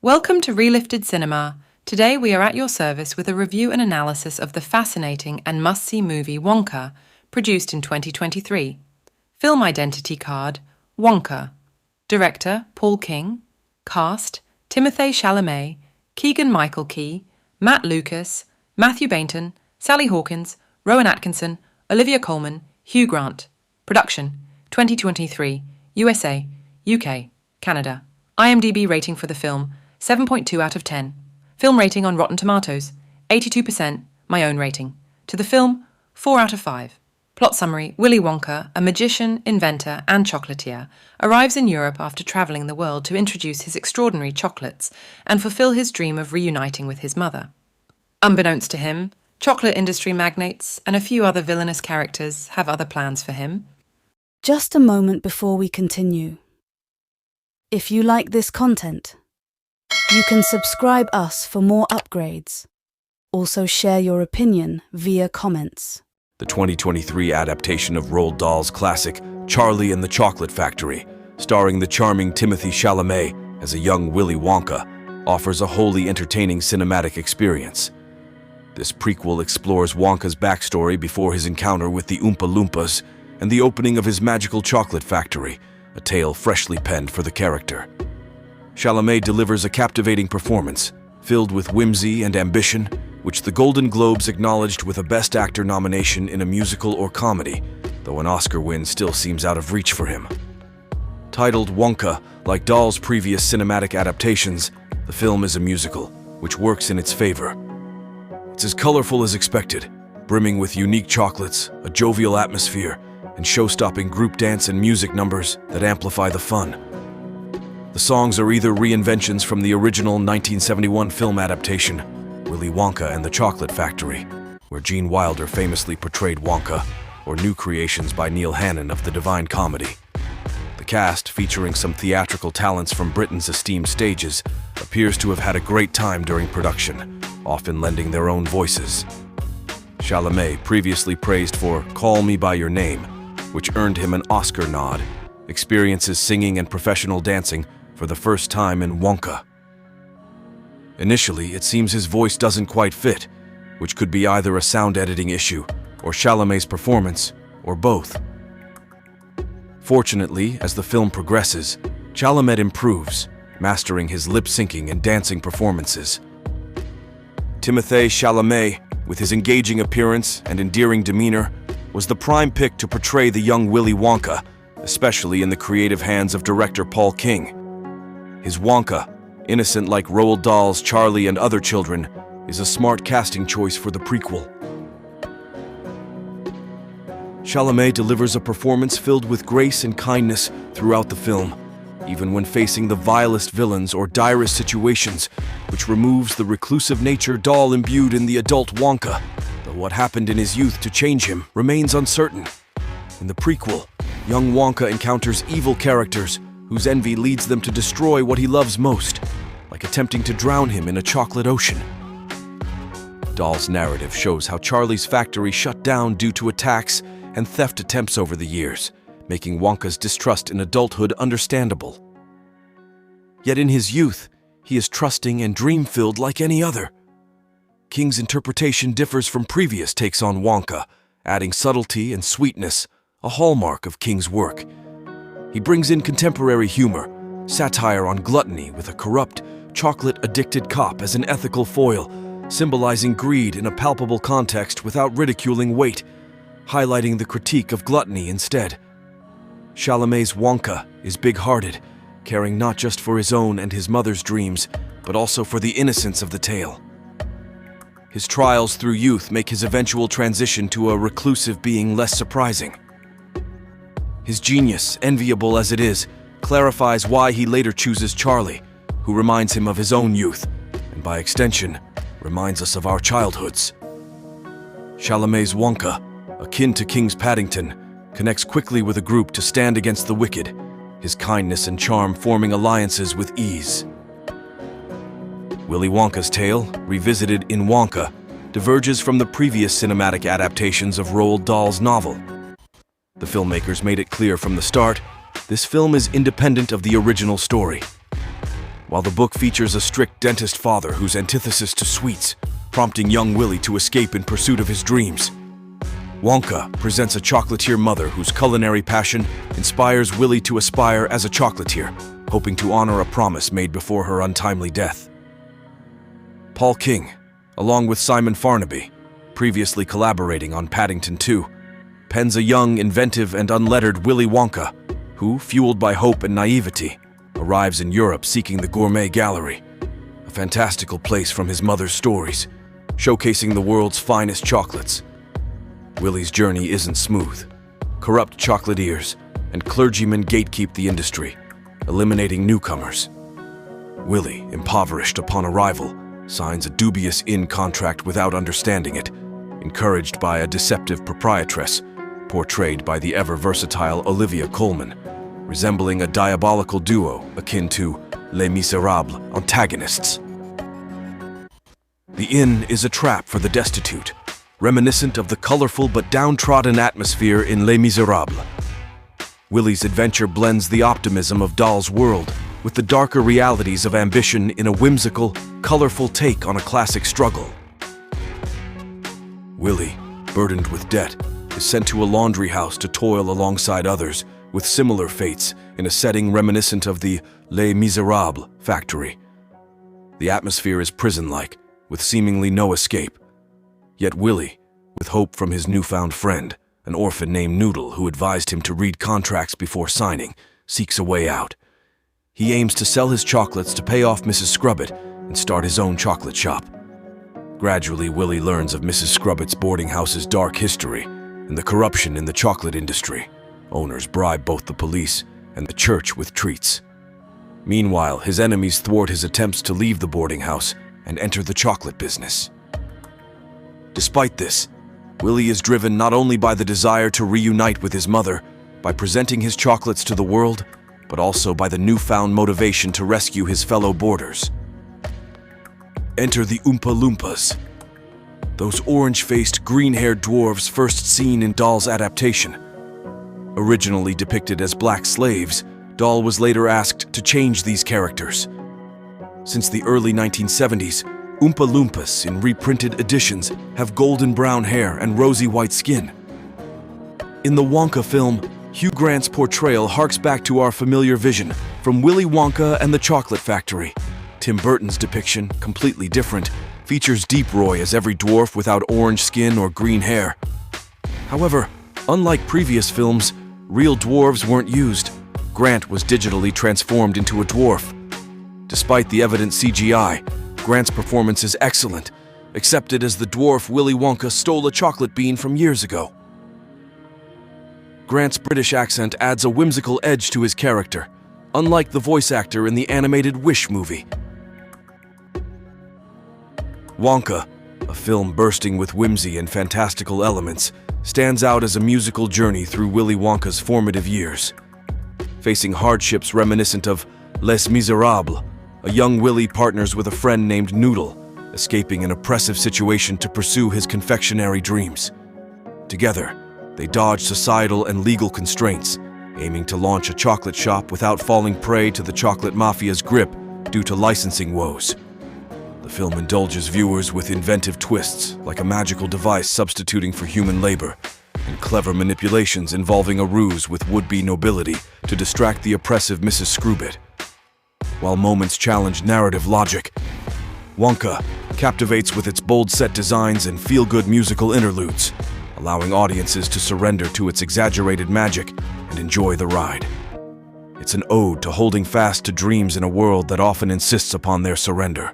Welcome to Relifted Cinema. Today we are at your service with a review and analysis of the fascinating and must-see movie Wonka, produced in 2023. Film identity card, Wonka. Director, Paul King. Cast, Timothée Chalamet, Keegan-Michael Key, Matt Lucas, Matthew Bainton, Sally Hawkins, Rowan Atkinson, Olivia Colman, Hugh Grant. Production, 2023, USA, UK, Canada. IMDb rating for the film, 7.2 out of 10. Film rating on Rotten Tomatoes, 82%, my own rating. To the film, 4 out of 5. Plot summary: Willy Wonka, a magician, inventor, and chocolatier, arrives in Europe after travelling the world to introduce his extraordinary chocolates and fulfill his dream of reuniting with his mother. Unbeknownst to him, chocolate industry magnates and a few other villainous characters have other plans for him. Just a moment before we continue. If you like this content, you can subscribe us for more upgrades. Also share your opinion via comments. The 2023 adaptation of Roald Dahl's classic Charlie and the Chocolate Factory, starring the charming Timothée Chalamet as a young Willy Wonka, offers a wholly entertaining cinematic experience. This prequel explores Wonka's backstory before his encounter with the Oompa Loompas and the opening of his magical chocolate factory, a tale freshly penned for the character. Chalamet delivers a captivating performance, filled with whimsy and ambition, which the Golden Globes acknowledged with a Best Actor nomination in a musical or comedy, though an Oscar win still seems out of reach for him. Titled Wonka, like Dahl's previous cinematic adaptations, the film is a musical, which works in its favor. It's as colorful as expected, brimming with unique chocolates, a jovial atmosphere, and show-stopping group dance and music numbers that amplify the fun. The songs are either reinventions from the original 1971 film adaptation, Willy Wonka and the Chocolate Factory, where Gene Wilder famously portrayed Wonka, or new creations by Neil Hannon of The Divine Comedy. The cast, featuring some theatrical talents from Britain's esteemed stages, appears to have had a great time during production, often lending their own voices. Chalamet, previously praised for Call Me By Your Name, which earned him an Oscar nod, experiences singing and professional dancing for the first time in Wonka. Initially, it seems his voice doesn't quite fit, which could be either a sound editing issue, or Chalamet's performance, or both. Fortunately, as the film progresses, Chalamet improves, mastering his lip-syncing and dancing performances. Timothée Chalamet, with his engaging appearance and endearing demeanor, was the prime pick to portray the young Willy Wonka, especially in the creative hands of director Paul King. His Wonka, innocent like Roald Dahl's Charlie and Other Children, is a smart casting choice for the prequel. Chalamet delivers a performance filled with grace and kindness throughout the film, even when facing the vilest villains or direst situations, which removes the reclusive nature Dahl imbued in the adult Wonka, though what happened in his youth to change him remains uncertain. In the prequel, young Wonka encounters evil characters whose envy leads them to destroy what he loves most, like attempting to drown him in a chocolate ocean. Dahl's narrative shows how Charlie's factory shut down due to attacks and theft attempts over the years, making Wonka's distrust in adulthood understandable. Yet in his youth, he is trusting and dream-filled like any other. King's interpretation differs from previous takes on Wonka, adding subtlety and sweetness, a hallmark of King's work. He brings in contemporary humor, satire on gluttony with a corrupt, chocolate-addicted cop as an ethical foil, symbolizing greed in a palpable context without ridiculing weight, highlighting the critique of gluttony instead. Chalamet's Wonka is big-hearted, caring not just for his own and his mother's dreams, but also for the innocence of the tale. His trials through youth make his eventual transition to a reclusive being less surprising. His genius, enviable as it is, clarifies why he later chooses Charlie, who reminds him of his own youth, and by extension, reminds us of our childhoods. Chalamet's Wonka, akin to King's Paddington, connects quickly with a group to stand against the wicked, his kindness and charm forming alliances with ease. Willy Wonka's tale, revisited in Wonka, diverges from the previous cinematic adaptations of Roald Dahl's novel. The filmmakers made it clear from the start, this film is independent of the original story. while the book features a strict dentist father who's antithesis to sweets, prompting young Willy to escape in pursuit of his dreams. Wonka presents a chocolatier mother whose culinary passion inspires Willy to aspire as a chocolatier, hoping to honor a promise made before her untimely death. Paul King, along with Simon Farnaby, previously collaborating on Paddington 2, pens a young, inventive, and unlettered Willy Wonka, who, fueled by hope and naivety, arrives in Europe seeking the Gourmet Gallery, a fantastical place from his mother's stories, showcasing the world's finest chocolates. Willy's journey isn't smooth. Corrupt chocolatiers and clergymen gatekeep the industry, eliminating newcomers. Willy, impoverished upon arrival, signs a dubious inn contract without understanding it, encouraged by a deceptive proprietress, portrayed by the ever-versatile Olivia Colman, resembling a diabolical duo akin to Les Miserables antagonists. The inn is a trap for the destitute, reminiscent of the colorful but downtrodden atmosphere in Les Miserables. Willy's adventure blends the optimism of Dahl's world with the darker realities of ambition in a whimsical, colorful take on a classic struggle. Willy, burdened with debt, is sent to a laundry house to toil alongside others with similar fates in a setting reminiscent of the Les Miserables factory. The atmosphere is prison-like, with seemingly no escape. Yet Willy, with hope from his newfound friend, an orphan named Noodle who advised him to read contracts before signing, seeks a way out. He aims to sell his chocolates to pay off Mrs. Scrubbit and start his own chocolate shop. Gradually, Willy learns of Mrs. Scrubbit's boarding house's dark history and the corruption in the chocolate industry. Owners bribe both the police and the church with treats. Meanwhile, his enemies thwart his attempts to leave the boarding house and enter the chocolate business. Despite this, Willy is driven not only by the desire to reunite with his mother by presenting his chocolates to the world, but also by the newfound motivation to rescue his fellow boarders. Enter the Oompa Loompas, those orange-faced, green-haired dwarves first seen in Dahl's adaptation. Originally depicted as black slaves, Dahl was later asked to change these characters. Since the early 1970s, Oompa Loompas in reprinted editions have golden brown hair and rosy white skin. In the Wonka film, Hugh Grant's portrayal harks back to our familiar vision from Willy Wonka and the Chocolate Factory. Tim Burton's depiction, completely different, features Deep Roy as every dwarf without orange skin or green hair. However, unlike previous films, real dwarves weren't used. Grant was digitally transformed into a dwarf. Despite the evident CGI, Grant's performance is excellent, accepted as the dwarf Willy Wonka stole a chocolate bean from years ago. Grant's British accent adds a whimsical edge to his character, unlike the voice actor in the animated Wish movie. Wonka, a film bursting with whimsy and fantastical elements, stands out as a musical journey through Willy Wonka's formative years. Facing hardships reminiscent of Les Miserables, a young Willy partners with a friend named Noodle, escaping an oppressive situation to pursue his confectionery dreams. Together, they dodge societal and legal constraints, aiming to launch a chocolate shop without falling prey to the chocolate mafia's grip due to licensing woes. The film indulges viewers with inventive twists, like a magical device substituting for human labor, and clever manipulations involving a ruse with would-be nobility to distract the oppressive Mrs. Scrubbit. While moments challenge narrative logic, Wonka captivates with its bold set designs and feel-good musical interludes, allowing audiences to surrender to its exaggerated magic and enjoy the ride. It's an ode to holding fast to dreams in a world that often insists upon their surrender.